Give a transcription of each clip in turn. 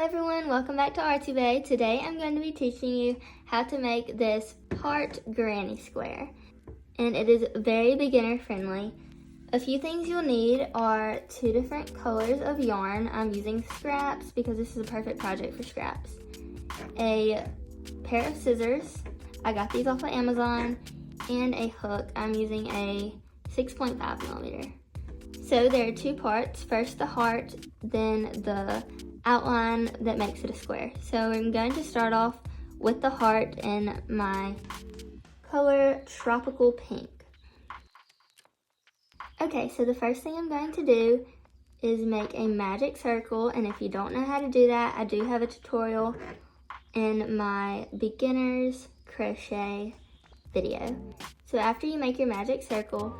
everyone, welcome back to Artsy Bay. Today I'm going to be teaching you how to make this part granny square. And it is very beginner friendly. A few things you'll need are 2 different colors of yarn. I'm using scraps because this is a perfect project for scraps. A pair of scissors, I got these off of Amazon, and a hook. I'm using a 6.5 millimeter. So there are 2 parts, first the heart, then the outline that makes it a square. So I'm going to start off with the heart in my color Tropical Pink. Okay, so the first thing I'm going to do is make a magic circle, and if you don't know how to do that, I do have a tutorial in my beginner's crochet video. So after you make your magic circle,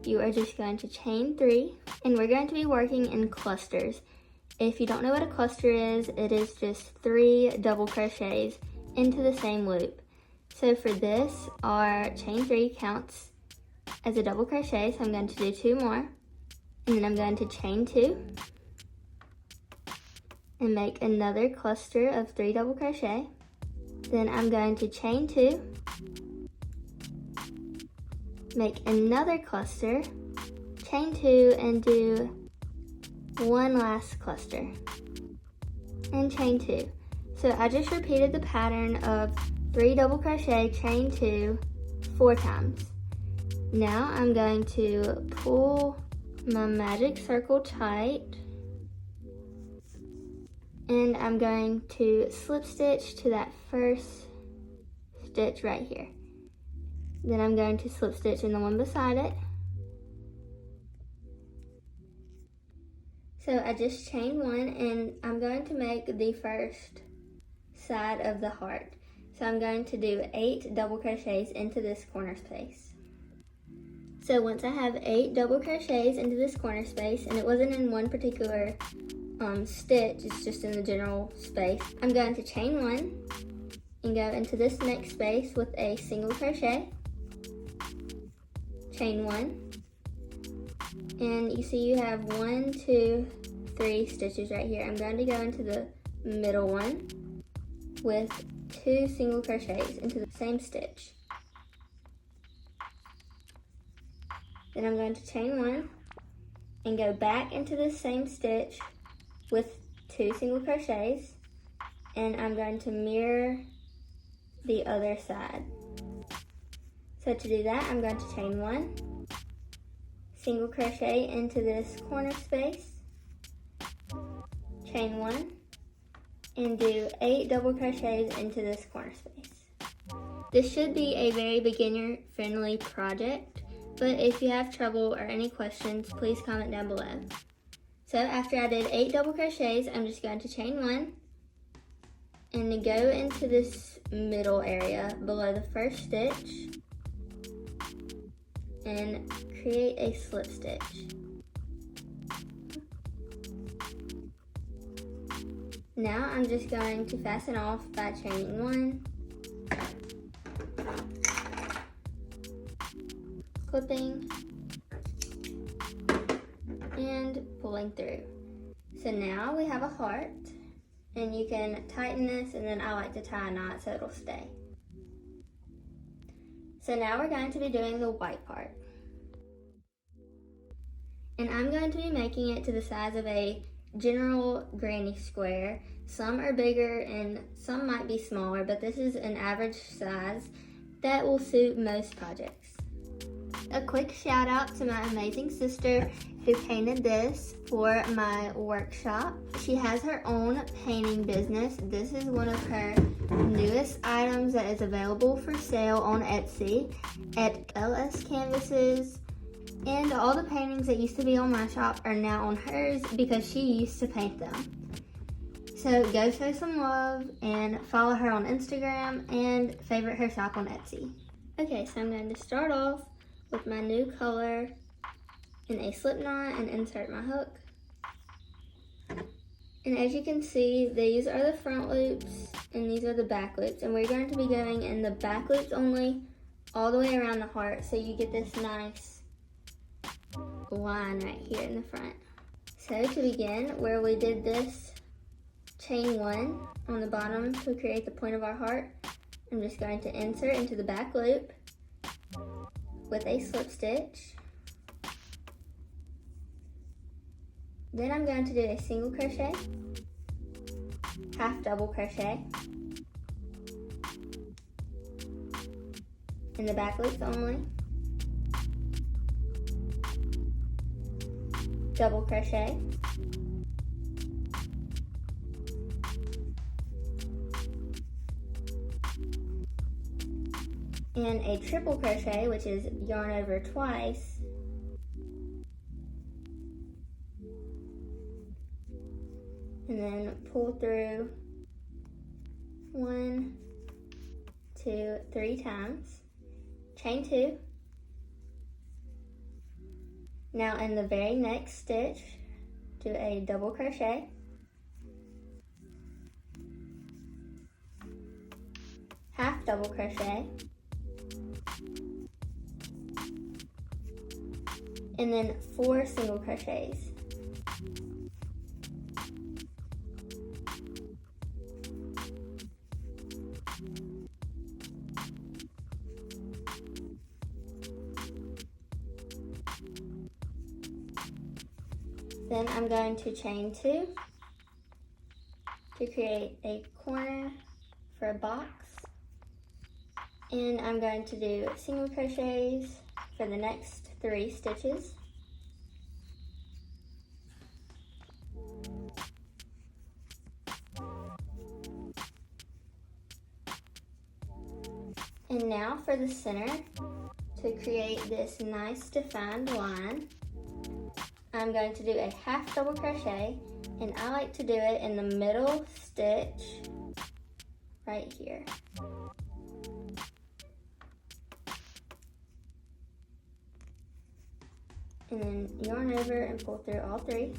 you are just going to chain 3, and we're going to be working in clusters. If you don't know what a cluster is, it is just 3 double crochets into the same loop. So for this, our chain 3 counts as a double crochet, so I'm going to do 2 more, and then I'm going to chain 2 and make another cluster of 3 double crochet. Then I'm going to chain 2, make another cluster, chain 2, and do 1 last cluster, and chain 2. So I just repeated the pattern of 3 double crochet, chain 2, 4 times. Now I'm going to pull my magic circle tight, and I'm going to slip stitch to that first stitch right here. Then I'm going to slip stitch in the one beside it. So I just chained 1, and I'm going to make the first side of the heart. So I'm going to do 8 double crochets into this corner space. So once I have 8 double crochets into this corner space, and it wasn't in one particular stitch, it's just in the general space, I'm going to chain 1 and go into this next space with a single crochet, chain 1, and you see you have 1, 2, 3 stitches right here. I'm going to go into the middle one with 2 single crochets into the same stitch. Then I'm going to chain 1 and go back into the same stitch with 2 single crochets, and I'm going to mirror the other side. So to do that, I'm going to chain 1, single crochet into this corner space, chain 1, and do 8 double crochets into this corner space. This should be a very beginner friendly project, but if you have trouble or any questions, please comment down below. So after I did 8 double crochets, I'm just going to chain 1 and go into this middle area below the first stitch and create a slip stitch. Now I'm just going to fasten off by chaining 1, clipping, and pulling through. So now we have a heart, and you can tighten this, and then I like to tie a knot so it'll stay. So now we're going to be doing the white part. And I'm going to be making it to the size of a general granny square. Some are bigger and some might be smaller, but this is an average size that will suit most projects. A quick shout out to my amazing sister who painted this for my workshop. She has her own painting business. This is one of her newest items that is available for sale on Etsy at LS Canvases. And all the paintings that used to be on my shop are now on hers because she used to paint them. So go show some love and follow her on Instagram and favorite her shop on Etsy. Okay, so I'm going to start off with my new color in a slip knot and insert my hook. And as you can see, these are the front loops and these are the back loops. And we're going to be going in the back loops only all the way around the heart, so you get this nice line right here in the front. So to begin, where we did this chain 1 on the bottom to create the point of our heart. I'm just going to insert into the back loop with a slip stitch. Then I'm going to do a single crochet, half double crochet in the back loops only, double crochet, and a triple crochet, which is yarn over twice, and then pull through 1, 2, 3 times, chain 2. Now in the very next stitch, do a double crochet, half double crochet, and then 4 single crochets. Then I'm going to chain 2 to create a corner for a box. And I'm going to do single crochets for the next 3 stitches. And now for the center, to create this nice defined line, I'm going to do a half double crochet, and I like to do it in the middle stitch right here. And then yarn over and pull through all 3.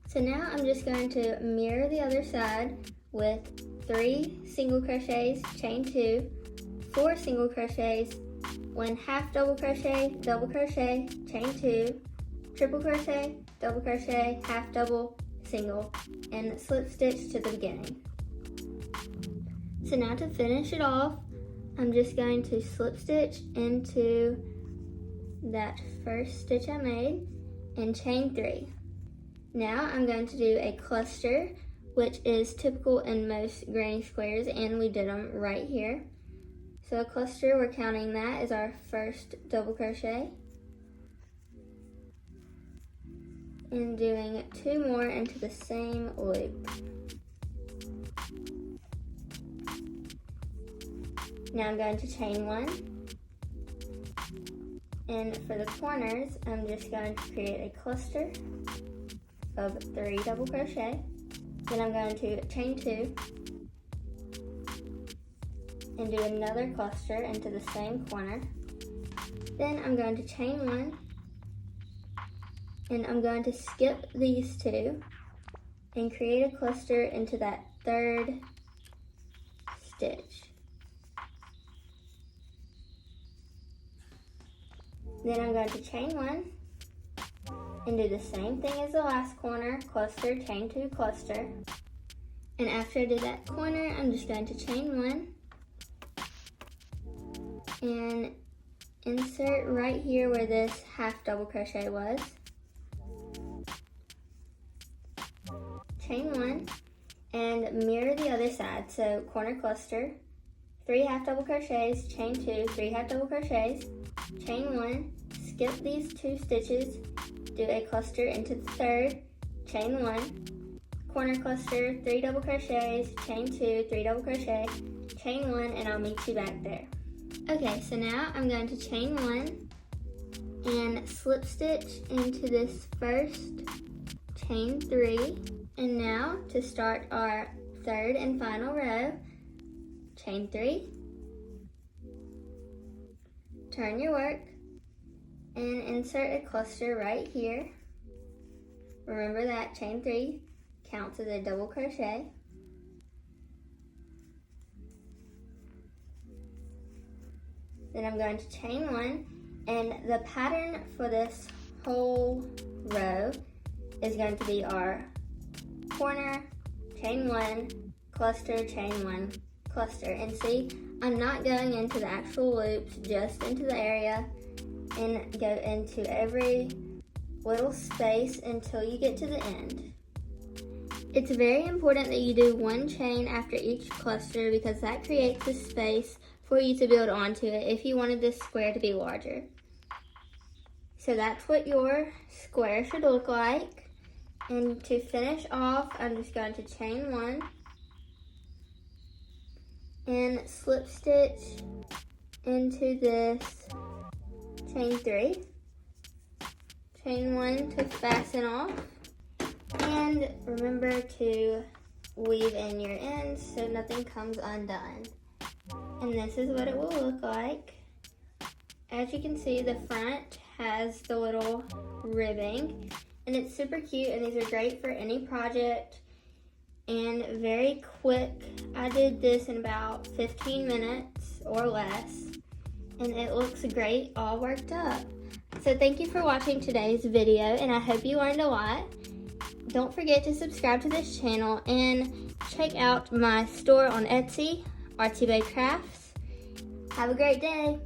So now I'm just going to mirror the other side with 3 single crochets, chain 2, 4 single crochets, 1 half double crochet, chain 2, triple crochet, double crochet, half double, single, and slip stitch to the beginning. So now to finish it off, I'm just going to slip stitch into that first stitch I made and chain 3. Now I'm going to do a cluster, which is typical in most granny squares, and we did them right here. So a cluster, we're counting that as our first double crochet and doing 2 more into the same loop. Now I'm going to chain 1, and for the corners I'm just going to create a cluster of 3 double crochet. Then I'm going to chain 2 and do another cluster into the same corner. Then I'm going to chain 1, and I'm going to skip these 2 and create a cluster into that 3rd stitch. Then I'm going to chain 1 and do the same thing as the last corner, cluster, chain 2, cluster. And after I do that corner, I'm just going to chain 1 and insert right here where this half double crochet was. Chain 1 and mirror the other side. So corner cluster, 3 half double crochets, chain 2, 3 half double crochets, chain 1, skip these 2 stitches, do a cluster into the 3rd, chain 1, corner cluster, 3 double crochets, chain 2, 3 double crochet, chain 1, and I'll meet you back there. Okay, so now I'm going to chain 1 and slip stitch into this first chain 3. And now to start our 3rd and final row, chain 3, turn your work, and insert a cluster right here. Remember that chain 3 counts as a double crochet. Then I'm going to chain 1, and the pattern for this whole row is going to be our corner, chain 1, cluster, chain 1, cluster. And see, I'm not going into the actual loops, just into the area, and go into every little space until you get to the end. It's very important that you do 1 chain after each cluster because that creates a space for you to build onto it if you wanted this square to be larger. So that's what your square should look like. And to finish off, I'm just going to chain 1 and slip stitch into this chain 3. Chain 1 to fasten off. And remember to weave in your ends so nothing comes undone. And this is what it will look like. As you can see, the front has the little ribbing, and it's super cute, and these are great for any project and very quick. I did this in about 15 minutes or less, and it looks great all worked up. So thank you for watching today's video, and I hope you learned a lot. Don't forget to subscribe to this channel and check out my store on Etsy, Artsy Bay Crafts. Have a great day.